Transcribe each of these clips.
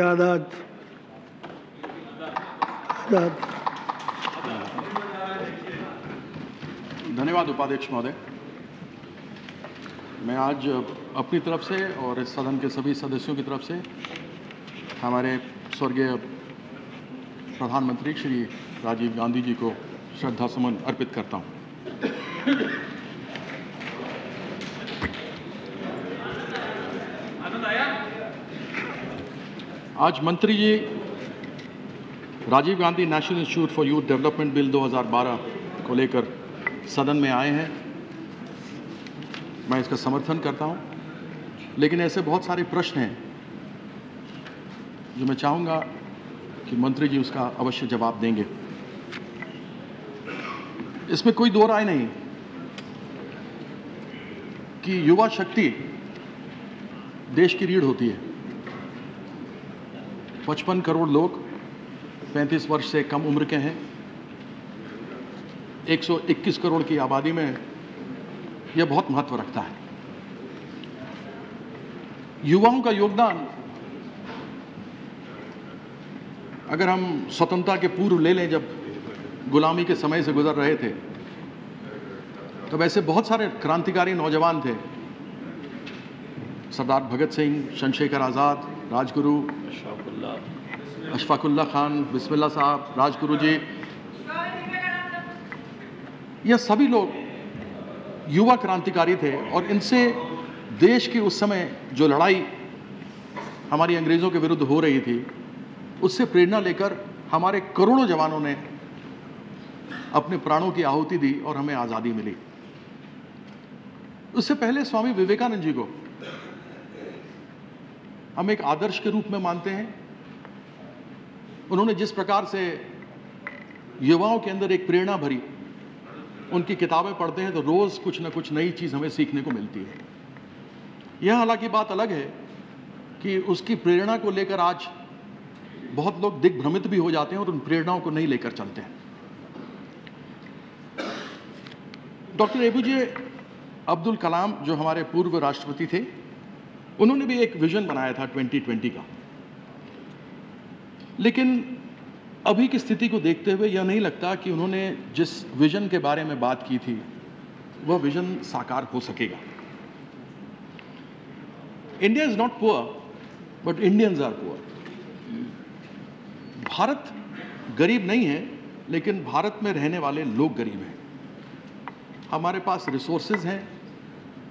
आदाब। धन्यवाद उपाध्यक्ष महोदय। मैं आज अपनी तरफ से और इस सदन के सभी सदस्यों की तरफ से हमारे स्वर्गीय प्रधानमंत्री श्री राजीव गांधी जी को श्रद्धासुमन अर्पित करता हूं। आज मंत्री जी Rajiv Gandhi National Institute for Youth Development Bill 2012 को लेकर सदन में आए हैं। मैं इसका समर्थन करता हूं, लेकिन ऐसे बहुत सारे प्रश्न हैं जो मैं चाहूंगा कि मंत्री जी उसका अवश्य जवाब देंगे। इसमें कोई दो राय नहीं कि युवा शक्ति देश की रीढ़ होती है। 55 करोड़ लोग 35 वर्ष से कम उम्र के हैं। 121 करोड़ की आबादी में यह बहुत महत्व रखता है। युवाओं का योगदान अगर हम स्वतंत्रता के पूर्व ले लें, जब गुलामी के समय से गुजर रहे थे, तब ऐसे बहुत सारे क्रांतिकारी नौजवान थे। सरदार भगत सिंह, चंद्रशेखर आज़ाद, राजगुरु अशफाकुल्ला खान, बिस्मिल्ला साहब, राजगुरु जी, यह सभी लोग युवा क्रांतिकारी थे और इनसे देश की उस समय जो लड़ाई हमारी अंग्रेज़ों के विरुद्ध हो रही थी, उससे प्रेरणा लेकर हमारे करोड़ों जवानों ने अपने प्राणों की आहुति दी और हमें आज़ादी मिली। उससे पहले स्वामी विवेकानंद जी को हम एक आदर्श के रूप में मानते हैं। उन्होंने जिस प्रकार से युवाओं के अंदर एक प्रेरणा भरी, उनकी किताबें पढ़ते हैं तो रोज़ कुछ ना कुछ नई चीज़ हमें सीखने को मिलती है। यह हालांकि बात अलग है कि उसकी प्रेरणा को लेकर आज बहुत लोग दिग्भ्रमित भी हो जाते हैं और उन प्रेरणाओं को नहीं लेकर चलते हैं। डॉक्टर एपीजे अब्दुल कलाम, जो हमारे पूर्व राष्ट्रपति थे, उन्होंने भी एक विजन बनाया था 2020 का। लेकिन अभी की स्थिति को देखते हुए यह नहीं लगता कि उन्होंने जिस विजन के बारे में बात की थी वह विजन साकार हो सकेगा। India is not poor but Indians are poor. भारत गरीब नहीं है, लेकिन भारत में रहने वाले लोग गरीब हैं। हमारे पास रिसोर्सेज हैं,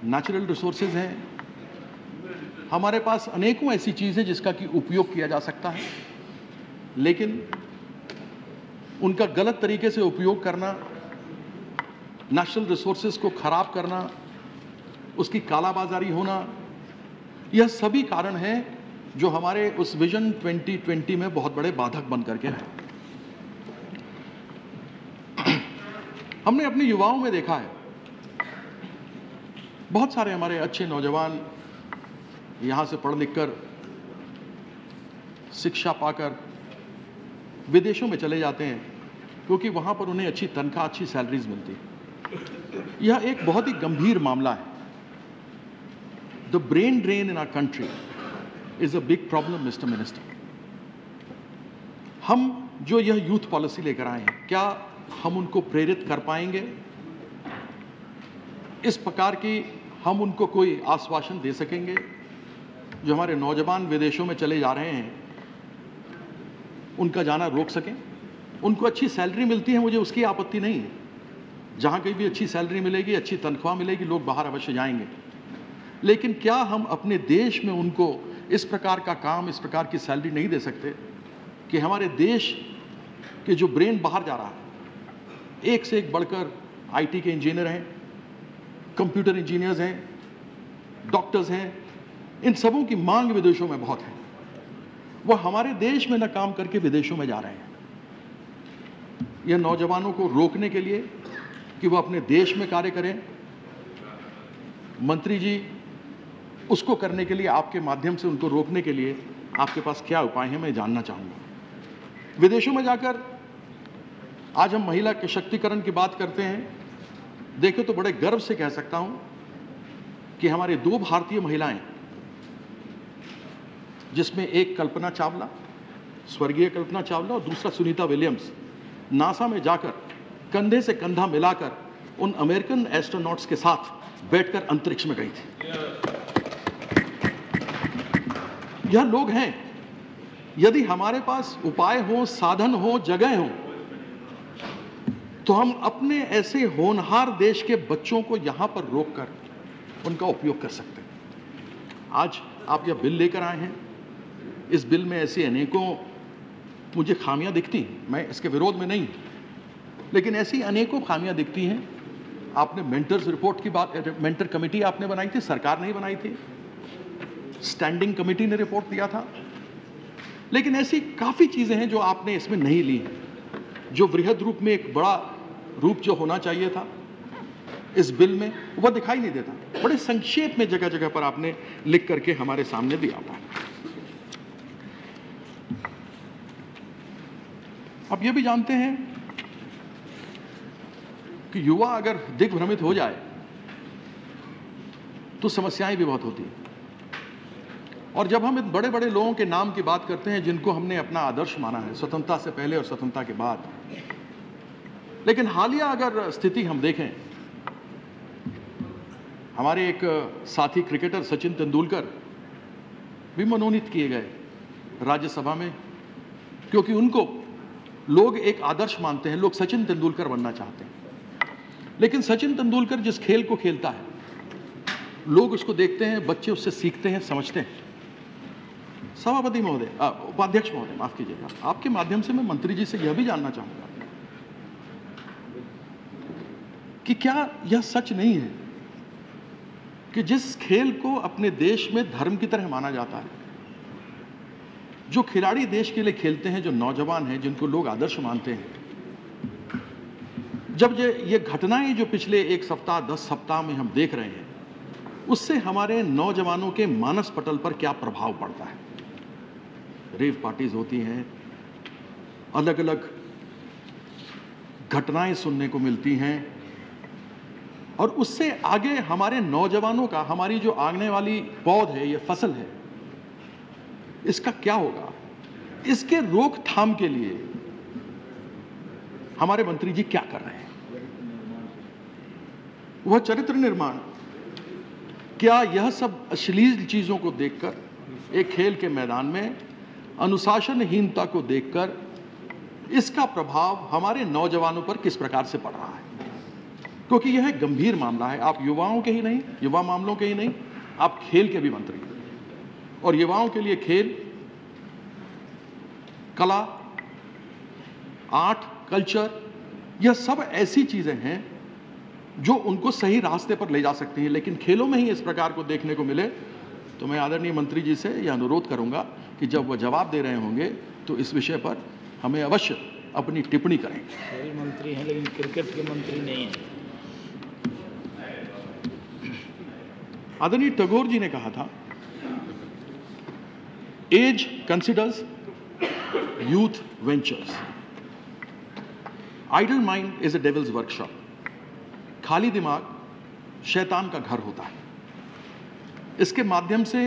नेचुरल रिसोर्सेज हैं, हमारे पास अनेकों ऐसी चीज़ें जिसका कि उपयोग किया जा सकता है, लेकिन उनका गलत तरीके से उपयोग करना, नेशनल रिसोर्सेज को खराब करना, उसकी कालाबाजारी होना, यह सभी कारण हैं जो हमारे उस विजन 2020 में बहुत बड़े बाधक बन करके हैं। हमने अपने युवाओं में देखा है, बहुत सारे हमारे अच्छे नौजवान यहाँ से पढ़ लिख कर, शिक्षा पाकर विदेशों में चले जाते हैं, क्योंकि वहाँ पर उन्हें अच्छी तनख्वाह, अच्छी सैलरीज मिलती है। यह एक बहुत ही गंभीर मामला है। The brain drain in our country is a big problem mister minister. हम जो यह यूथ पॉलिसी लेकर आए हैं, क्या हम उनको प्रेरित कर पाएंगे? इस प्रकार की हम उनको कोई आश्वासन दे सकेंगे? जो हमारे नौजवान विदेशों में चले जा रहे हैं, उनका जाना रोक सकें? उनको अच्छी सैलरी मिलती है, मुझे उसकी आपत्ति नहीं है। जहाँ कहीं भी अच्छी सैलरी मिलेगी, अच्छी तनख्वाह मिलेगी, लोग बाहर अवश्य जाएंगे। लेकिन क्या हम अपने देश में उनको इस प्रकार का काम, इस प्रकार की सैलरी नहीं दे सकते कि हमारे देश के जो ब्रेन बाहर जा रहा है, एक से एक बढ़कर आईटी के इंजीनियर हैं, कंप्यूटर इंजीनियर्स हैं, डॉक्टर्स हैं, इन सबों की मांग विदेशों में बहुत है। वह हमारे देश में न काम करके विदेशों में जा रहे हैं। यह नौजवानों को रोकने के लिए कि वह अपने देश में कार्य करें, मंत्री जी, उसको करने के लिए आपके माध्यम से उनको रोकने के लिए आपके पास क्या उपाय हैं, मैं जानना चाहूँगा। विदेशों में जाकर आज हम महिला के शक्तिकरण की बात करते हैं। देखें तो बड़े गर्व से कह सकता हूँ कि हमारे 2 भारतीय महिलाएं जिसमें एक कल्पना चावला, स्वर्गीय कल्पना चावला, और दूसरा सुनीता विलियम्स नासा में जाकर कंधे से कंधा मिलाकर उन अमेरिकन एस्ट्रोनॉट्स के साथ बैठकर अंतरिक्ष में गई थी। यह लोग हैं। यदि हमारे पास उपाय हो, साधन हो, जगह हो, तो हम अपने ऐसे होनहार देश के बच्चों को यहां पर रोककर उनका उपयोग कर सकते हैं। आज आप यह बिल लेकर आए हैं। इस बिल में ऐसी अनेकों मुझे खामियां दिखती हैं, मैं इसके विरोध में नहीं, लेकिन ऐसी अनेकों खामियां दिखती हैं। आपने मेंटर्स रिपोर्ट की बात, मेंटर कमेटी आपने बनाई थी, सरकार नहीं बनाई थी, स्टैंडिंग कमेटी ने रिपोर्ट दिया था, लेकिन ऐसी काफी चीजें हैं जो आपने इसमें नहीं ली हैं, जो वृहद रूप में एक बड़ा रूप जो होना चाहिए था इस बिल में, वह दिखाई नहीं देता। बड़े संक्षेप में जगह जगह पर आपने लिख करके हमारे सामने दिया हुआ है। अब यह भी जानते हैं कि युवा अगर दिग्भ्रमित हो जाए तो समस्याएं भी बहुत होती हैं। और जब हम इन बड़े बड़े लोगों के नाम की बात करते हैं जिनको हमने अपना आदर्श माना है, स्वतंत्रता से पहले और स्वतंत्रता के बाद, लेकिन हालिया अगर स्थिति हम देखें, हमारे एक साथी क्रिकेटर सचिन तेंदुलकर भी मनोनीत किए गए राज्यसभा में, क्योंकि उनको लोग एक आदर्श मानते हैं, लोग सचिन तेंदुलकर बनना चाहते हैं। लेकिन सचिन तेंदुलकर जिस खेल को खेलता है, लोग उसको देखते हैं, बच्चे उससे सीखते हैं, समझते हैं। सभापति महोदय, उपाध्यक्ष महोदय, माफ कीजिएगा, आपके माध्यम से मैं मंत्री जी से यह भी जानना चाहूंगा कि क्या यह सच नहीं है कि जिस खेल को अपने देश में धर्म की तरह माना जाता है, जो खिलाड़ी देश के लिए खेलते हैं, जो नौजवान हैं, जिनको लोग आदर्श मानते हैं, जब ये घटनाएं जो पिछले एक सप्ताह 10 सप्ताह में हम देख रहे हैं, उससे हमारे नौजवानों के मानस पटल पर क्या प्रभाव पड़ता है। रेव पार्टीज होती हैं, अलग अलग घटनाएं सुनने को मिलती हैं, और उससे आगे हमारे नौजवानों का, हमारी जो आगने वाली पौध है, ये फसल है, इसका क्या होगा। इसके रोकथाम के लिए हमारे मंत्री जी क्या कर रहे हैं। वह चरित्र निर्माण, क्या यह सब अश्लील चीजों को देखकर, एक खेल के मैदान में अनुशासनहीनता को देखकर, इसका प्रभाव हमारे नौजवानों पर किस प्रकार से पड़ रहा है। क्योंकि यह एक गंभीर मामला है। आप युवाओं के ही नहीं, युवा मामलों के ही नहीं, आप खेल के भी मंत्री हैं। और युवाओं के लिए खेल, कला, आर्ट, कल्चर, यह सब ऐसी चीजें हैं जो उनको सही रास्ते पर ले जा सकती हैं। लेकिन खेलों में ही इस प्रकार को देखने को मिले तो मैं आदरणीय मंत्री जी से यह अनुरोध करूंगा कि जब वह जवाब दे रहे होंगे तो इस विषय पर हमें अवश्य अपनी टिप्पणी करें। खेल मंत्री हैं लेकिन क्रिकेट के मंत्री नहीं हैं। आदरणीय टैगोर जी ने कहा था, as considers, youth ventures, idle mind is a devil's workshop. खाली दिमाग शैतान का घर होता है। इसके माध्यम से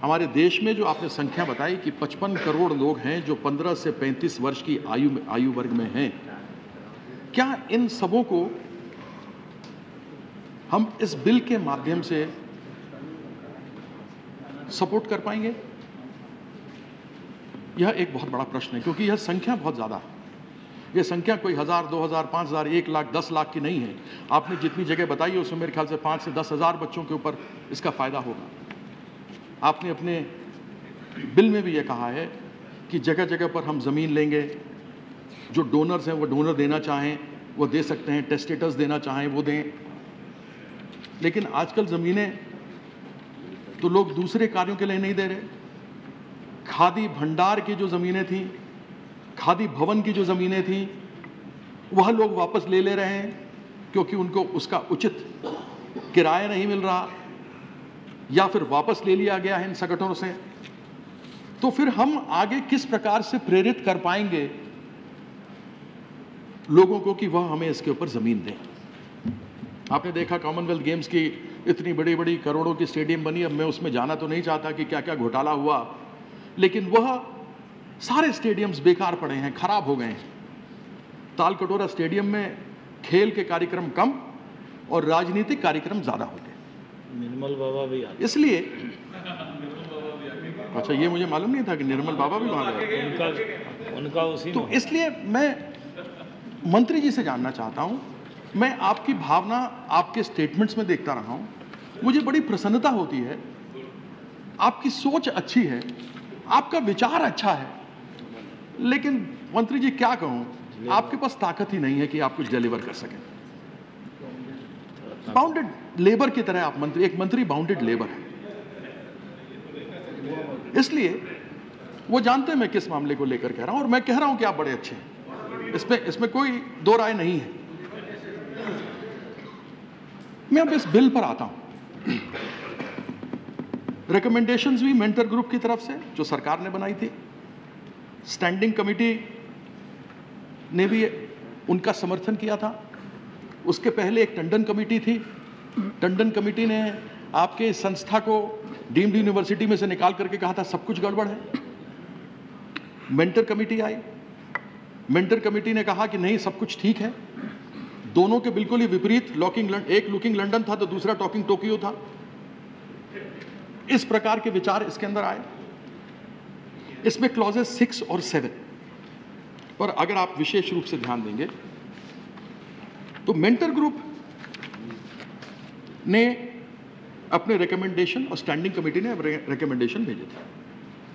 हमारे देश में जो आपने संख्या बताई कि 55 करोड़ लोग हैं जो 15 से 35 वर्ष की आयु वर्ग में हैं, क्या इन सबों को हम इस बिल के माध्यम से सपोर्ट कर पाएंगे? यह एक बहुत बड़ा प्रश्न है, क्योंकि यह संख्या बहुत ज्यादा है। यह संख्या कोई 1000, 2000, 5000, 1 लाख, 10 लाख की नहीं है। आपने जितनी जगह बताई है उसमें मेरे ख्याल से 5 से 10 हजार बच्चों के ऊपर इसका फायदा होगा। आपने अपने बिल में भी यह कहा है कि जगह जगह पर हम जमीन लेंगे, जो डोनर्स हैं वो डोनर देना चाहें वो दे सकते हैं, टेस्टेटर्स देना चाहें वो दें। लेकिन आजकल जमीनें तो लोग दूसरे कार्यों के लिए नहीं दे रहे। खादी भंडार की जो जमीनें थी, खादी भवन की जो जमीनें थी, वह लोग वापस ले रहे हैं क्योंकि उनको उसका उचित किराया नहीं मिल रहा, या फिर वापस ले लिया गया है इन संगठनों से। तो फिर हम आगे किस प्रकार से प्रेरित कर पाएंगे लोगों को कि वह हमें इसके ऊपर जमीन दें। आपने देखा कॉमनवेल्थ गेम्स की इतनी बड़ी बड़ी करोड़ों की स्टेडियम बनी, अब मैं उसमें जाना तो नहीं चाहता कि क्या क्या घोटाला हुआ, लेकिन वह सारे स्टेडियम्स बेकार पड़े हैं, खराब हो गए हैं। तालकटोरा स्टेडियम में खेल के कार्यक्रम कम और राजनीतिक कार्यक्रम ज़्यादा हो गए। निर्मल बाबा भी आते, इसलिए अच्छा, ये मुझे मालूम नहीं था कि निर्मल बाबा भी वहाँ गए। उनका उसी तो में। इसलिए मैं मंत्री जी से जानना चाहता हूँ, मैं आपकी भावना आपके स्टेटमेंट्स में देखता रहा हूँ, मुझे बड़ी प्रसन्नता होती है, आपकी सोच अच्छी है, आपका विचार अच्छा है, लेकिन मंत्री जी क्या कहूँ, आपके पास ताकत ही नहीं है कि आप कुछ डिलीवर कर सकें। बाउंडेड लेबर की तरह आप मंत्री, एक मंत्री बाउंडेड लेबर है, इसलिए वो जानते हैं मैं किस मामले को लेकर कह रहा हूं, और मैं कह रहा हूं कि आप बड़े अच्छे हैं, इसमें कोई दो राय नहीं है। मैं अब इस बिल पर आता हूं। रिकमेंडेशंस भी मेंटर ग्रुप की तरफ से जो सरकार ने बनाई थी, स्टैंडिंग कमेटी ने भी उनका समर्थन किया था। उसके पहले एक टंडन कमेटी थी, टंडन कमेटी ने आपके संस्था को डीम्ड यूनिवर्सिटी में से निकाल करके कहा था सब कुछ गड़बड़ है। मेंटर कमेटी आई, मेंटर कमेटी ने कहा कि नहीं सब कुछ ठीक है। दोनों के बिल्कुल ही विपरीत, एक लुकिंग लंदन था तो दूसरा टॉकिंग टोक्यो था। इस प्रकार के विचार इसके अंदर आए। इसमें क्लॉजेस 6 और 7 पर अगर आप विशेष रूप से ध्यान देंगे तो मेंटर ग्रुप ने अपने रिकमेंडेशन और स्टैंडिंग कमेटी ने रिकमेंडेशन भेजे थे।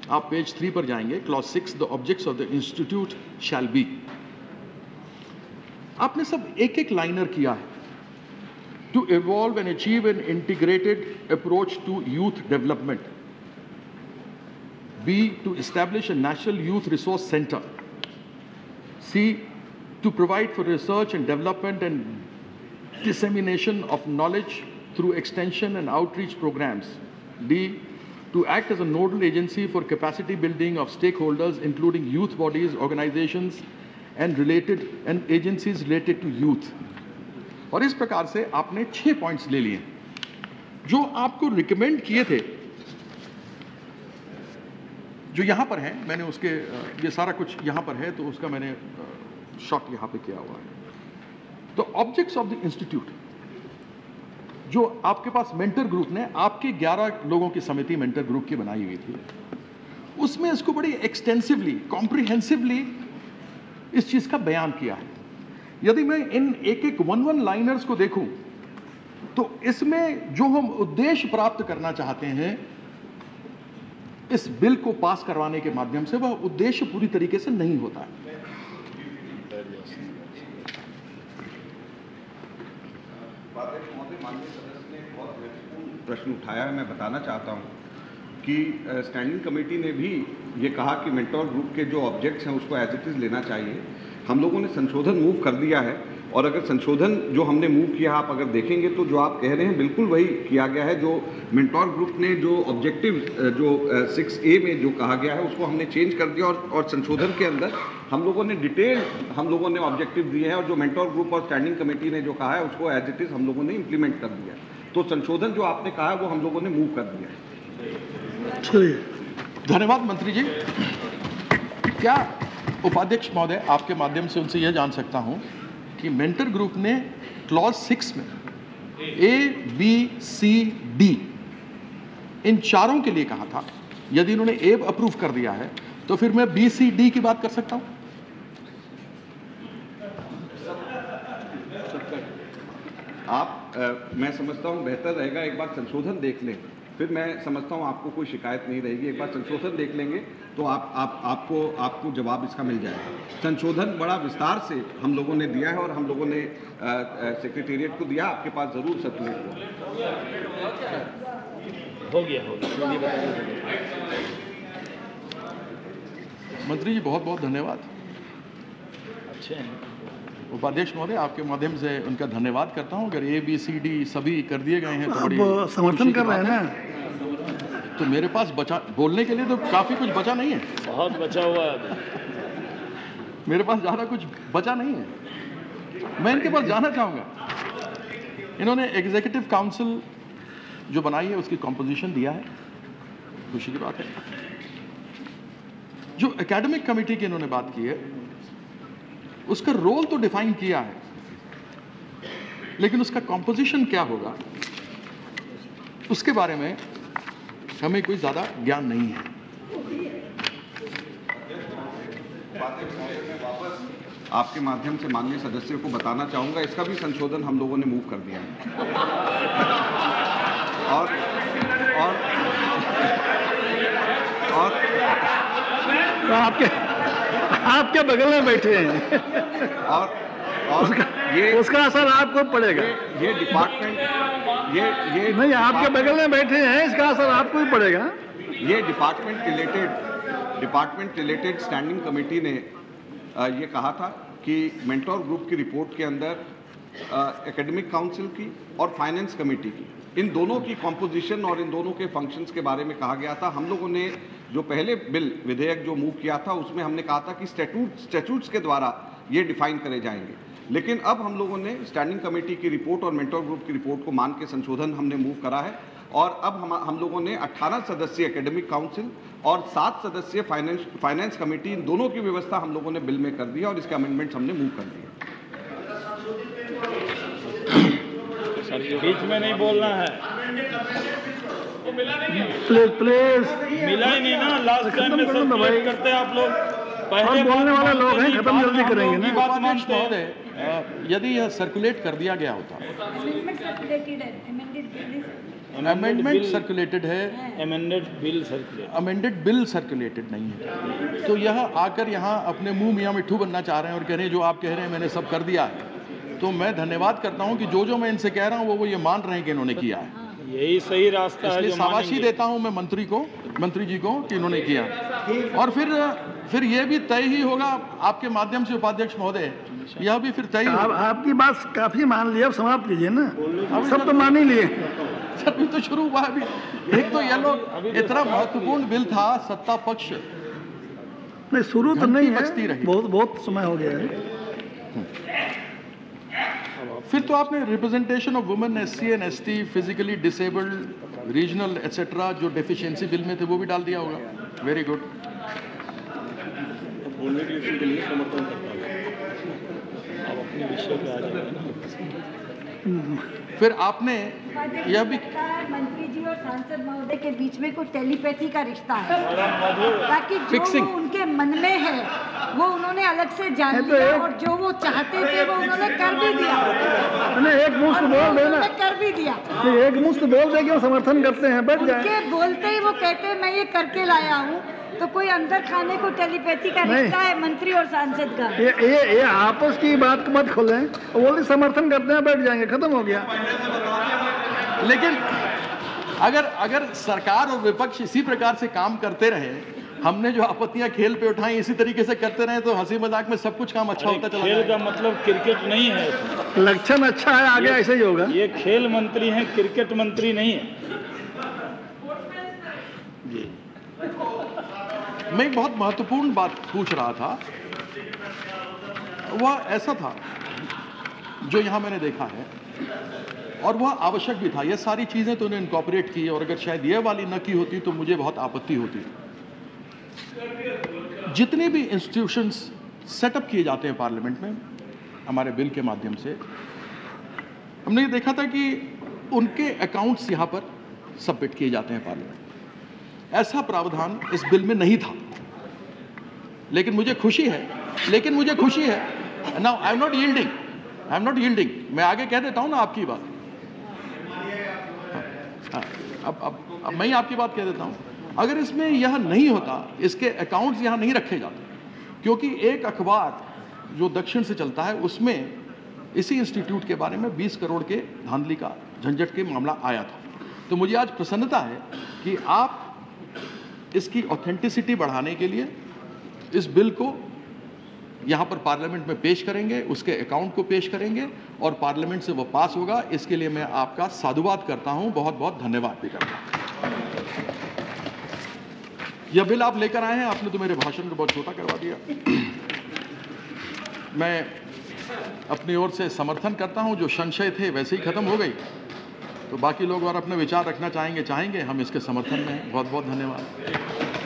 आप पेज 3 पर जाएंगे, clause 6, the objects of the institute shall be. आपने सब एक एक लाइनर किया है। To evolve and achieve an integrated approach to youth development, B to establish a national youth resource center, C to provide for research and development and dissemination of knowledge through extension and outreach programs, D to act as a nodal agency for capacity building of stakeholders including youth bodies, organizations and agencies related to youth। और इस प्रकार से आपने 6 points ले लिए जो आपको recommend किए थे, जो यहां पर है। मैंने उसके ये सारा कुछ यहां पर है तो उसका मैंने शॉट यहां पे किया हुआ है। तो ऑब्जेक्ट्स ऑफ द इंस्टीट्यूट जो आपके पास मेंटर ग्रुप ने, आपके 11 लोगों की समिति मेंटर ग्रुप की बनाई हुई थी, उसमें इसको बड़ी एक्सटेंसिवली, कॉम्प्रिहेंसिवली इस चीज का बयान किया है। यदि मैं इन एक एक 1 लाइनर्स को देखूं तो इसमें जो हम उद्देश्य प्राप्त करना चाहते हैं इस बिल को पास करवाने के माध्यम से, वह उद्देश्य पूरी तरीके से नहीं होता है। माननीय सदस्य ने बहुत महत्वपूर्ण प्रश्न उठाया है। मैं बताना चाहता हूं कि स्टैंडिंग कमेटी ने भी ये कहा कि मेंटोर ग्रुप के जो ऑब्जेक्ट्स हैं उसको एज इट इज़ लेना चाहिए। हम लोगों ने संशोधन मूव कर दिया है, और अगर संशोधन जो हमने मूव किया आप अगर देखेंगे तो जो आप कह रहे हैं बिल्कुल वही किया गया है। जो मेंटोर ग्रुप ने जो ऑब्जेक्टिव जो 6A में जो कहा गया है उसको हमने चेंज कर दिया, और संशोधन के अंदर हम लोगों ने डिटेल हम लोगों ने ऑब्जेक्टिव दिए हैं, और जो मेंटोर ग्रुप और स्टैंडिंग कमेटी ने जो कहा है उसको एज इट इज़ हम लोगों ने इम्प्लीमेंट कर दिया। तो संशोधन जो आपने कहा है वो हम लोगों ने मूव कर दिया है। चलिए, धन्यवाद मंत्री जी। क्या उपाध्यक्ष महोदय आपके माध्यम से उनसे यह जान सकता हूं कि मेंटर ग्रुप ने क्लॉज 6 में A, B, C, D इन चारों के लिए कहा था, यदि इन्होंने A अप्रूव कर दिया है तो फिर मैं B, C, D की बात कर सकता हूं? मैं समझता हूं बेहतर रहेगा एक बार संशोधन देख लें, फिर मैं समझता हूं आपको कोई शिकायत नहीं रहेगी। एक बार संशोधन देख लेंगे तो आपको जवाब इसका मिल जाएगा। संशोधन बड़ा विस्तार से हम लोगों ने दिया है और हम लोगों ने सेक्रेटेरिएट को दिया, आपके पास जरूर सर्कुलेट हो गया। मंत्री जी बहुत बहुत धन्यवाद। अच्छे हैं उपाध्यक्ष महोदय, आपके माध्यम से उनका धन्यवाद करता हूं। अगर A, B, C, D सभी कर दिए गए हैं तो बड़ी समर्थन कर रहे हैं ना, तो मेरे पास बचा बोलने के लिए तो काफी कुछ बचा नहीं है। बहुत बचा हुआ है। मेरे पास ज़्यादा कुछ बचा नहीं है। मैं इनके पास जाना चाहूँगा। इन्होंने एग्जीक्यूटिव काउंसिल जो बनाई है उसकी कॉम्पोजिशन दिया है, खुशी की बात है। जो एकेडमिक कमेटी की इन्होंने बात की है, उसका रोल तो डिफाइन किया है, लेकिन उसका कॉम्पोजिशन क्या होगा उसके बारे में हमें कोई ज़्यादा ज्ञान नहीं है। आपके माध्यम से माननीय सदस्यों को बताना चाहूंगा, इसका भी संशोधन हम लोगों ने मूव कर दिया है। और आपके बगल में बैठे हैं और उसका असर आपको पड़ेगा। ये डिपार्टमेंट ये नहीं, आपके बगल में बैठे हैं, इसका असर आपको ही पड़ेगा। ये डिपार्टमेंट रिलेटेड स्टैंडिंग कमेटी ने ये कहा था कि मेंटोर ग्रुप की रिपोर्ट के अंदर एकेडमिक काउंसिल की और फाइनेंस कमेटी की, इन दोनों की कॉम्पोजिशन और इन दोनों के फंक्शंस के बारे में कहा गया था। हम लोगों ने जो पहले विधेयक जो मूव किया था उसमें हमने कहा था कि स्टैट्यूट्स के द्वारा ये डिफाइन करे जाएंगे, लेकिन अब हम लोगों ने स्टैंडिंग कमेटी की रिपोर्ट और मेंटोर ग्रुप की रिपोर्ट को मान के संशोधन हमने मूव करा है, और अब हम लोगों ने 18 सदस्यीय एकेडमिक काउंसिल और 7 सदस्यीय फाइनेंस कमेटी, इन दोनों की व्यवस्था हम लोगों ने बिल में कर दी है और इसके अमेंडमेंट्स हमने मूव कर दिए। बीच में नहीं बोलना है। प्लीज मिला ही नहीं ना, लास्ट टाइम में सब क्लियर करते आप लोग। पहले बोलने वाले लोग हैं, खत्म जल्दी करेंगे ना। बात मानते हैं। यदि यह सर्कुलेट कर दिया गया होता, अमेंडमेंट सर्कुलेटेड है, अमेंडेड बिल सर्कुलेटेड नहीं है, तो यह आकर यहाँ अपने मुंह मियाँ मिट्ठू बनना चाह रहे हैं और कह रहे हैं जो आप कह रहे हैं मैंने सब कर दिया है। तो मैं धन्यवाद करता हूँ कि जो मैं इनसे कह रहा हूँ वो ये मान रहे हैं कि इन्होंने किया है। यही सही रास्ता है। इसलिए शाबाशी देता हूँ मैं मंत्री जी को कि इन्होंने किया। और फिर ये भी तय ही होगा आपके माध्यम से उपाध्यक्ष महोदय, यह भी फिर तय ही होगा। आपकी बात काफी मान लिया, अब समाप्त कीजिए ना। अब सब तो मान ही लिए। सर भी तो शुरू हुआ अभी। एक तो यह लोग इतना महत्वपूर्ण बिल था, सत्ता पक्ष नहीं, शुरू तो नहीं बजती है, रही। बहुत समय हो गया है। फिर तो आपने representation of women, SC and ST, physically disabled, regional etcetera जो डेफिशिएंसी बिल में थे वो भी डाल दिया होगा। Very good. फिर आपने यह भी, मंत्री जी और सांसद महोदय के बीच में कोई टेलीपैथी का रिश्ता है, ताकि जो वो उनके मन में है वो उन्होंने अलग से जान लिया और जो वो चाहते थे वो उन्होंने कर भी दिया। एक मुश्त बोल देना, कर भी दिया। एक मुश्त बोल दे कि वो समर्थन करते हैं, बैठ जाए। उनके बोलते ही वो कहते हैं मैं ये करके लाया हूँ, तो कोई अंदर खाने को टेलीपैथी का रिश्ता है मंत्री और सांसद का। ये आपस की बात को मत खोलें, वो समर्थन करते हैं, बैठ जाएंगे, खत्म हो गया। लेकिन अगर सरकार और विपक्ष इसी प्रकार से काम करते रहे, हमने जो आपत्तियां खेल पे उठाई इसी तरीके से करते रहे, तो हंसी मजाक में सब कुछ काम अच्छा होता चला खेल का मतलब क्रिकेट नहीं है। लक्षण अच्छा है, आगे ऐसे ही होगा। ये खेल मंत्री हैं, क्रिकेट मंत्री नहीं है जी। मैं एक बहुत महत्वपूर्ण बात पूछ रहा था, वह ऐसा था जो यहाँ मैंने देखा है और वह आवश्यक भी था। ये सारी चीज़ें तो उन्हें इनकॉर्पोरेट की, और अगर शायद ये वाली न की होती तो मुझे बहुत आपत्ति होती। जितने भी इंस्टीट्यूशंस सेटअप किए जाते हैं पार्लियामेंट में हमारे बिल के माध्यम से, हमने ये देखा था कि उनके अकाउंट्स यहाँ पर सबमिट किए जाते हैं पार्लियामेंट। ऐसा प्रावधान इस बिल में नहीं था, लेकिन मुझे खुशी है now I am not yielding, मैं आगे कह देता हूं ना आपकी बात। अब मैं ही आपकी बात कह देता हूं, अगर इसमें यह नहीं होता, इसके अकाउंट्स यहां नहीं रखे जाते, क्योंकि एक अखबार जो दक्षिण से चलता है उसमें इसी इंस्टीट्यूट के बारे में 20 करोड़ के धांधली का झंझट के मामला आया था। तो मुझे आज प्रसन्नता है कि आप इसकी ऑथेंटिसिटी बढ़ाने के लिए इस बिल को यहाँ पर पार्लियामेंट में पेश करेंगे, उसके अकाउंट को पेश करेंगे और पार्लियामेंट से वो पास होगा। इसके लिए मैं आपका साधुवाद करता हूँ, बहुत बहुत धन्यवाद भी करता हूँ। यह बिल आप लेकर आए हैं, आपने तो मेरे भाषण को बहुत छोटा करवा दिया। मैं अपनी ओर से समर्थन करता हूँ, जो संशय थे वैसे ही खत्म हो गई। तो बाकी लोग और अपने विचार रखना चाहेंगे, हम इसके समर्थन में हैं। बहुत बहुत धन्यवाद।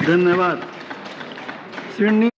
धन्यवाद।